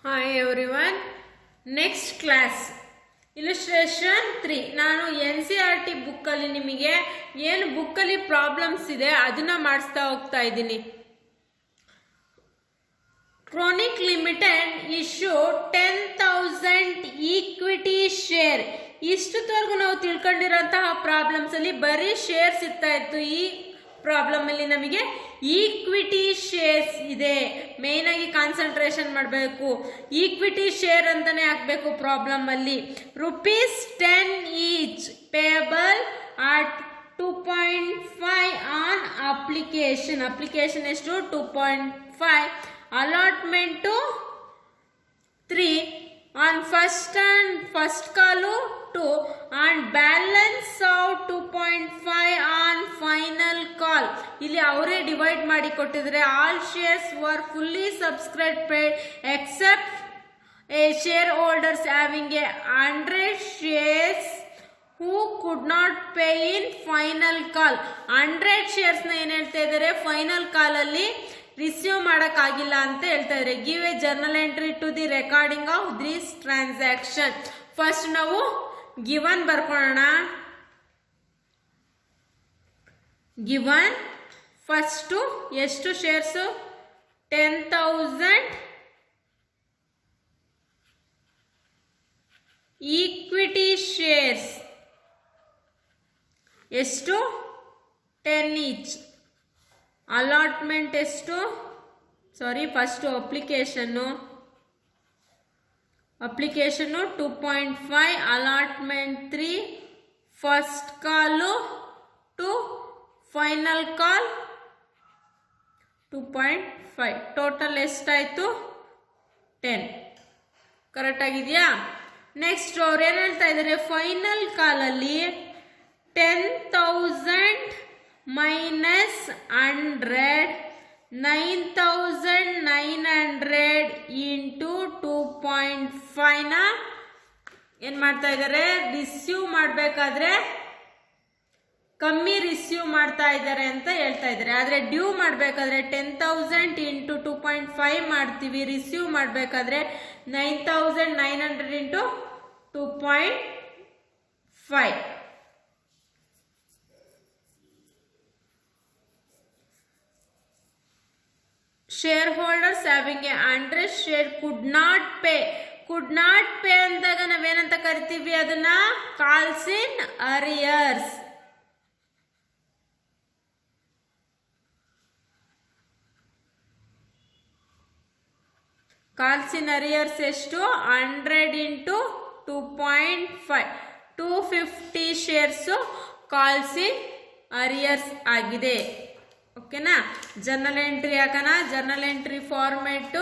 Hi everyone. Next class illustration 3. ನಾನು NCERT ಬುಕ್ಕಲ್ಲಿ ನಿಮಗೆ ಏನು ಬುಕ್ಕಲ್ಲಿ ಪ್ರಾಬ್ಲಮ್ಸ್ ಇದೆ ಅದನ್ನ ಮಾಡಿಸ್ತಾ ಹೋಗ್ತಾ ಇದ್ದೀನಿ. Chronic Limited issue 10,000 equity share. ಇಷ್ಟುವರೆಗೂ ನಾವು ತಿಳ್ಕೊಂಡಿರೋಂತಹ ಪ್ರಾಬ್ಲಮ್ಸ್ ಅಲ್ಲಿ ಬರೀ ಶೇರ್ಸ್ ಇರ್ತಾ ಇತ್ತು. ಈ ಪ್ರಾಬ್ಲಮ್ ಅಲ್ಲಿ ನಮಗೆ ಈಕ್ವಿಟಿ ಶೇರ್ಸ್ ಇದೆ. ಮೇನ್ ಆಗಿ ಕಾನ್ಸಂಟ್ರೇಷನ್ ಮಾಡಬೇಕು. ಈಕ್ವಿಟಿ ಶೇರ್ ಅಂತಾನೆ ಹಾಕಬೇಕು ಪ್ರಾಬ್ಲಮ್ ಅಲ್ಲಿ. ₹10 each payable at 2.5 on application. Application ಎಷ್ಟು? 2.5. Allotment 3 on first call 2 and balance of 2.5 on final call. ಇಲ್ಲಿ ಅವರೇ ಡಿವೈಡ್ ಮಾಡಿ ಕೊಟ್ಟಿದ್ರೆ all shares were fully subscribed except a shareholders having a 100 shares who could not pay in final call. 100 shares ನ ಏನ್ ಹೇಳ್ತಾ ಇದ್ದಾರೆ, final call ಅಲ್ಲಿ receive ಮಾಡೋಕ್ಕಾಗಿಲ್ಲ ಅಂತ ಹೇಳ್ತಾ ಇದ್ದಾರೆ. Give a journal entry to the recording of this transaction. First ನಾವು ಗಿವನ್ ಬರ್ಕೊಳ್ಳೋಣ. ಗಿವನ್ ಫಸ್ಟ್ ಎಷ್ಟು ಶೇರ್ಸ್? 10,000 equity shares. ಎಷ್ಟು? 10 ಈಚ್. ಅಲಾಟ್ಮೆಂಟ್ ಎಷ್ಟು? First application 2.5, allotment 3, first call 2, final call 2.5. Total ಎಷ್ಟಾಯಿತು? 10. ಕರೆಕ್ಟ್ ಆಗಿದೆಯಾ? ನೆಕ್ಸ್ಟ್ ಅವ್ರು ಏನು ಹೇಳ್ತಾ ಇದ್ದಾರೆ, ಫೈನಲ್ ಕಾಲಲ್ಲಿ 10,000 minus 100, 9,900 into 2.5 ನ ಏನ್ ಮಾಡ್ತಾ ಇದ್ದಾರೆ, ರಿಸೀವ್ ಮಾಡಬೇಕಾದ್ರೆ ಕಮ್ಮಿ ರಿಸೀವ್ ಮಾಡ್ತಾ ಇದ್ದಾರೆ ಅಂತ ಹೇಳ್ತಾ ಇದ್ದಾರೆ. ಆದ್ರೆ ಡ್ಯೂ ಮಾಡಬೇಕಾದ್ರೆ 10,000 into 2.5 ಮಾಡ್ತೀವಿ. ರಿಸೀವ್ ಮಾಡಬೇಕಾದ್ರೆ 9,900 into 2.5. shareholders having a 100 share could not pay ಅಂದಾಗ ನಾವೇನಂತ ಕರಿತೀವಿ, ಅದನ್ನ calls in arrears. Calls in arrears ಎಷ್ಟು? 100 into 2.5, 250 shares calls in arrears ಆಗಿದೆ. ಓಕೆನಾ? ಜರ್ನಲ್ ಎಂಟ್ರಿ ಹಾಕೋಣ. Journal entry format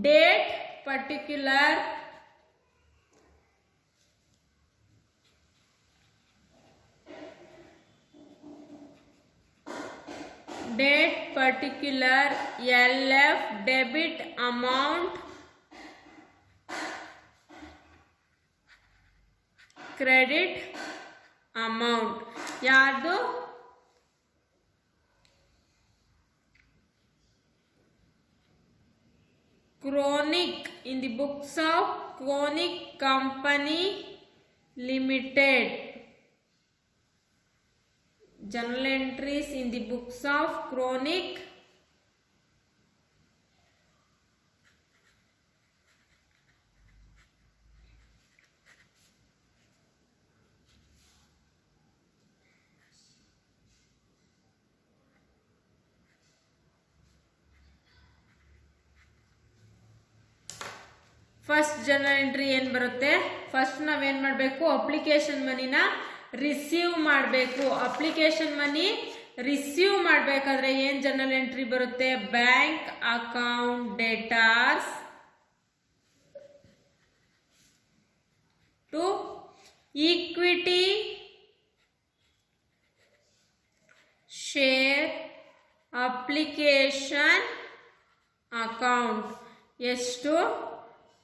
date particular, LF debit amount, credit amount. ಯಾರ್ದು? Chronic, in the books of Chronic Company Limited. Journal entries in the books of Chronic first journal entry ಏನು ಬರುತ್ತೆ, first ನಾವೇನು ಮಾಡಬೇಕು, application ಮನಿನ receive ಮಾಡಬೇಕು. Application money receive ಮಾಡಬೇಕಾದ್ರೆ ಏನು journal entry ಬರುತ್ತೆ, bank account debtors to equity share application account. ಎಷ್ಟು?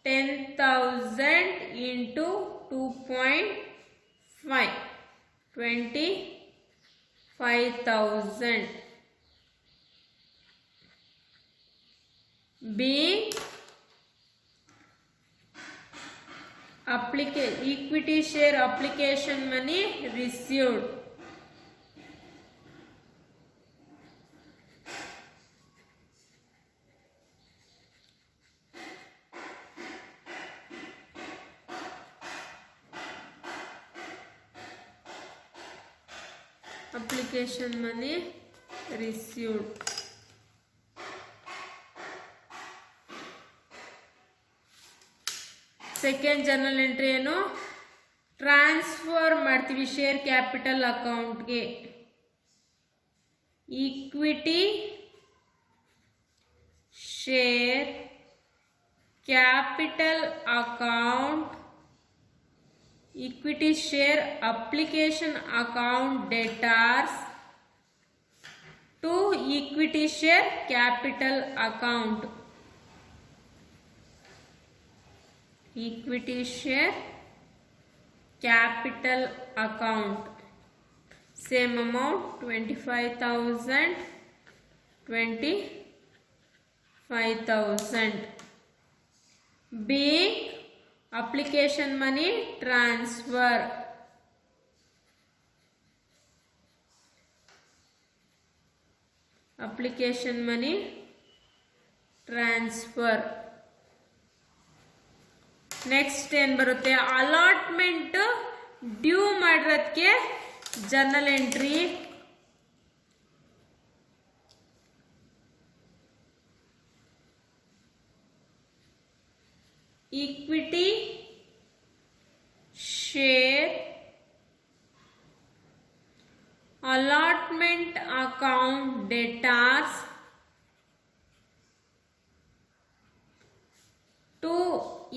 10,000 into 2.5, 25,000. being equity share application money received. Application money received. Second journal entry ಏನು, ಟ್ರಾನ್ಸ್ಫರ್ ಮಾಡ್ತೀವಿ ಶೇರ್ ಕ್ಯಾಪಿಟಲ್ ಅಕೌಂಟ್ಗೆ. Equity share capital account, equity share application account debtors to equity share capital account. Equity share capital account, same amount 25,000, 25,000 being application money transfer. Application money transfer. Next ಏನು ಬರುತ್ತೆ, allotment due ಮಾಡಿರೋದಕ್ಕೆ journal entry. Equity share allotment account debtors to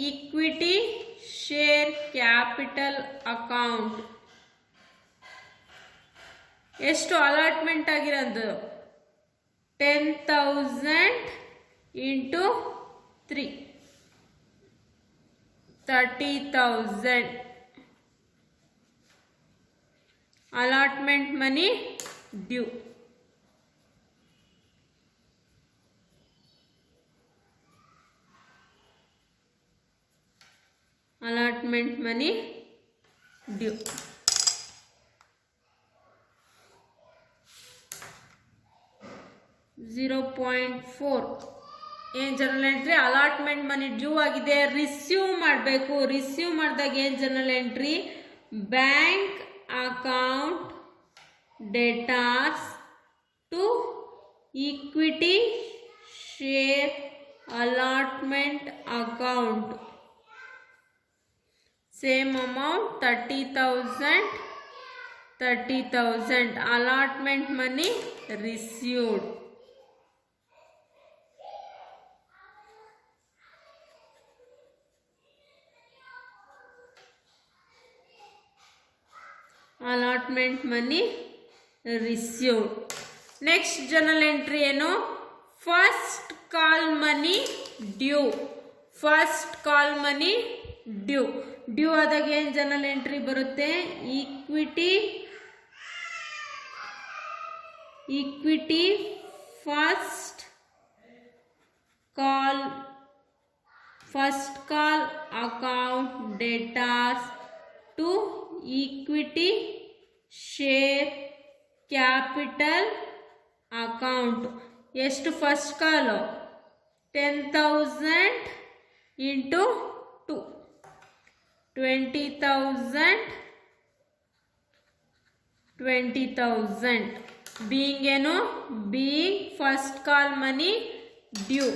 equity share capital account. ಎಷ್ಟು allotment ಆಗಿರೋದು, 10,000 into 3, 30,000 allotment money due. Allotment money due. $0.4 ಏನು journal entry, allotment money due ಆಗಿದೆ, receive ಮಾಡಬೇಕು. Receive ಮಾಡಿದಾಗ ಏನು journal entry, bank account debtors to equity share allotment account, same amount 30,000, 30,000 allotment money received. Allotment money received. Next journal entry ಏನು, first call money due. First call money due. ಡ್ಯೂ ಆದಾಗ ಏನು journal entry ಬರುತ್ತೆ, equity first call account debtors to equity share capital account. ಎಷ್ಟು first call, 10,000 into 2, 20,000, 20,000 being ಏನು, being first call money due.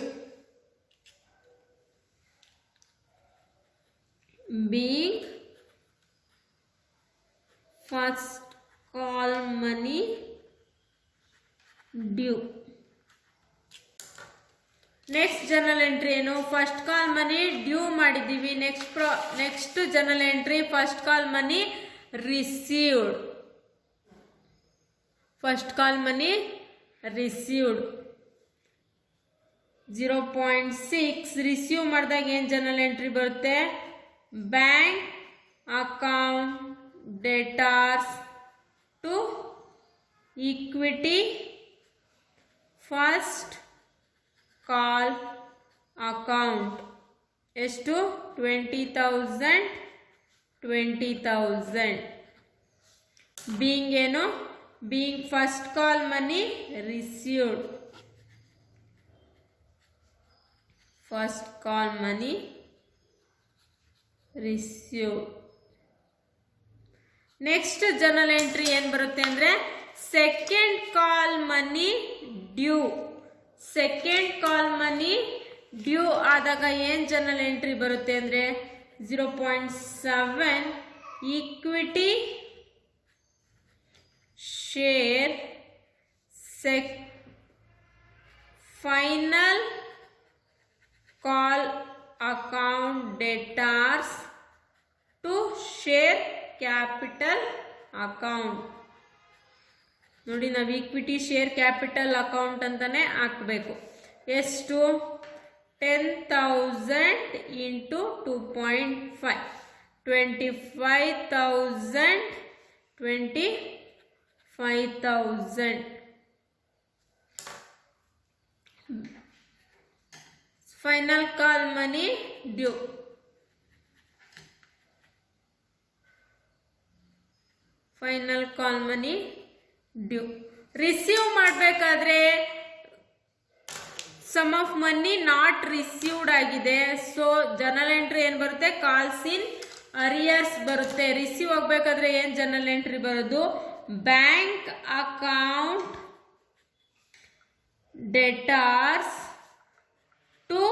Being first call money due. Next journal entry ಏನು, first call money due ಮಾಡಿದ್ದೀವಿ. Next journal entry, first call money received. First call money received 0.6. Receive ಮಾಡಿದಾಗ ಏನು journal entry ಬರುತ್ತೆ, bank account debtors to equity first call account. ಎಷ್ಟು, 20,000 20,000. Being ಏನು, being first call money received. First call money received. Next journal entry ಏನು ಬರುತ್ತೆ ಅಂದರೆ second call money due. Second call money due ಆದಾಗ ಏನು journal entry ಬರುತ್ತೆ ಅಂದರೆ 0.7 equity share final call account debtors to share capital account. ನೋಡಿ, ನಾವು equity share capital account ಅಂತಾನೆ ಹಾಕಬೇಕು. ಎಷ್ಟು? 10,000 into 2.5 25,000 25,000. Final call money due. Final call money due. Receive ಮಾಡಬೇಕಾದ್ರೆ some of money not received ಆಗಿದೆ. So journal entry ಏನು ಬರುತ್ತೆ? Calls in arrears ಬರುತ್ತೆ. ರಿಸೀವ್ ಆಗಬೇಕಾದ್ರೆ ಏನು ಜರ್ನಲ್ ಎಂಟ್ರಿ ಬರೋದು? Bank account debtors to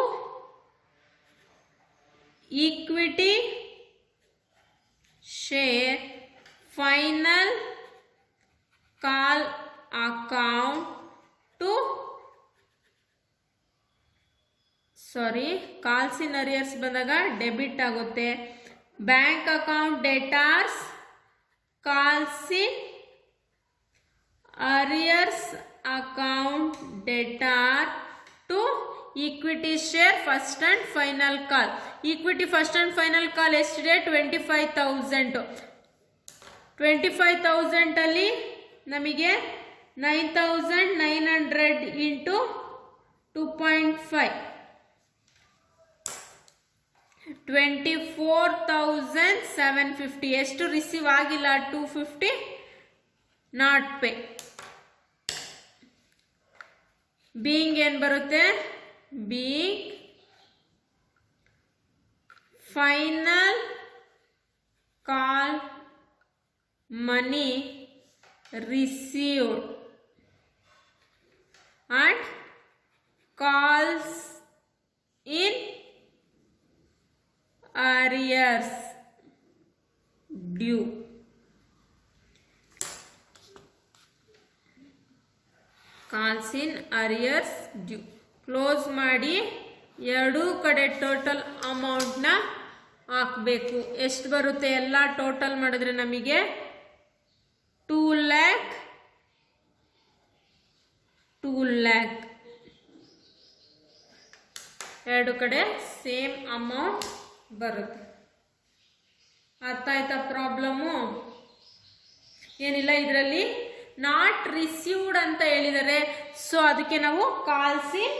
equity share final call account to calls in arrears ಬಂದಾಗ debit ಆಗುತ್ತೆ. Bank account debtors calls in arrears account debtor to equity share first and final call. Equity first and final ಕಾಲ್ ಎಷ್ಟಿದೆ? 25,000. 25,000 ಅಲ್ಲಿ ನಮಗೆ 9,900 into 2.5 24,750. ಎಷ್ಟು receive ಆಗಿಲ್ಲ? 250 not pay. Being ಏನು ಬರುತ್ತೆ? Being final call money received and calls in arrears due. Calls in arrears due. Close ಮಾಡಿ ಎರಡೂ ಕಡೆ ಟೋಟಲ್ ಅಮೌಂಟ್ನ ಹಾಕಬೇಕು. ಎಷ್ಟು ಬರುತ್ತೆ? ಎಲ್ಲ ಟೋಟಲ್ ಮಾಡಿದ್ರೆ ನಮಗೆ 2 lakh. ಎರಡು ಕಡೆ ಸೇಮ್ ಅಮೌಂಟ್ ಬರುತ್ತೆ. ಅರ್ಥ ಆಯ್ತಾ ಪ್ರಾಬ್ಲಮ್ಮು? ಏನಿಲ್ಲ, ಇದರಲ್ಲಿ ನಾಟ್ ರಿಸೀವ್ಡ್ ಅಂತ ಹೇಳಿದರೆ, ಸೊ ಅದಕ್ಕೆ ನಾವು ಕಾಲ್ಸ್ ಇನ್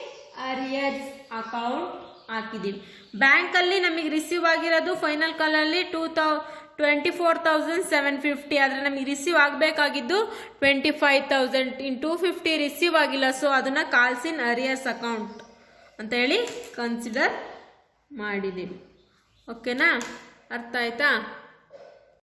ಅರಿಯರ್ಸ್ ಅಕೌಂಟ್ ಹಾಕಿದ್ದೀವಿ. ಬ್ಯಾಂಕಲ್ಲಿ ನಮಗೆ ರಿಸೀವ್ ಆಗಿರೋದು ಫೈನಲ್ ಕಾಲಲ್ಲಿ 24,750. ಆದರೆ ನಮಗೆ ರಿಸೀವ್ ಆಗಬೇಕಾಗಿದ್ದು 25,000. ಇನ್ 250 ರಿಸೀವ್ ಆಗಿಲ್ಲ. ಸೊ ಅದನ್ನು ಕಾಲ್ಸ್ ಇನ್ ಅರಿಯರ್ಸ್ ಅಕೌಂಟ್ ಅಂತ ಹೇಳಿ ಕನ್ಸಿಡರ್ ಮಾಡಿದ್ದೀವಿ. ಓಕೆನಾ? ಅರ್ಥ ಆಯ್ತಾ?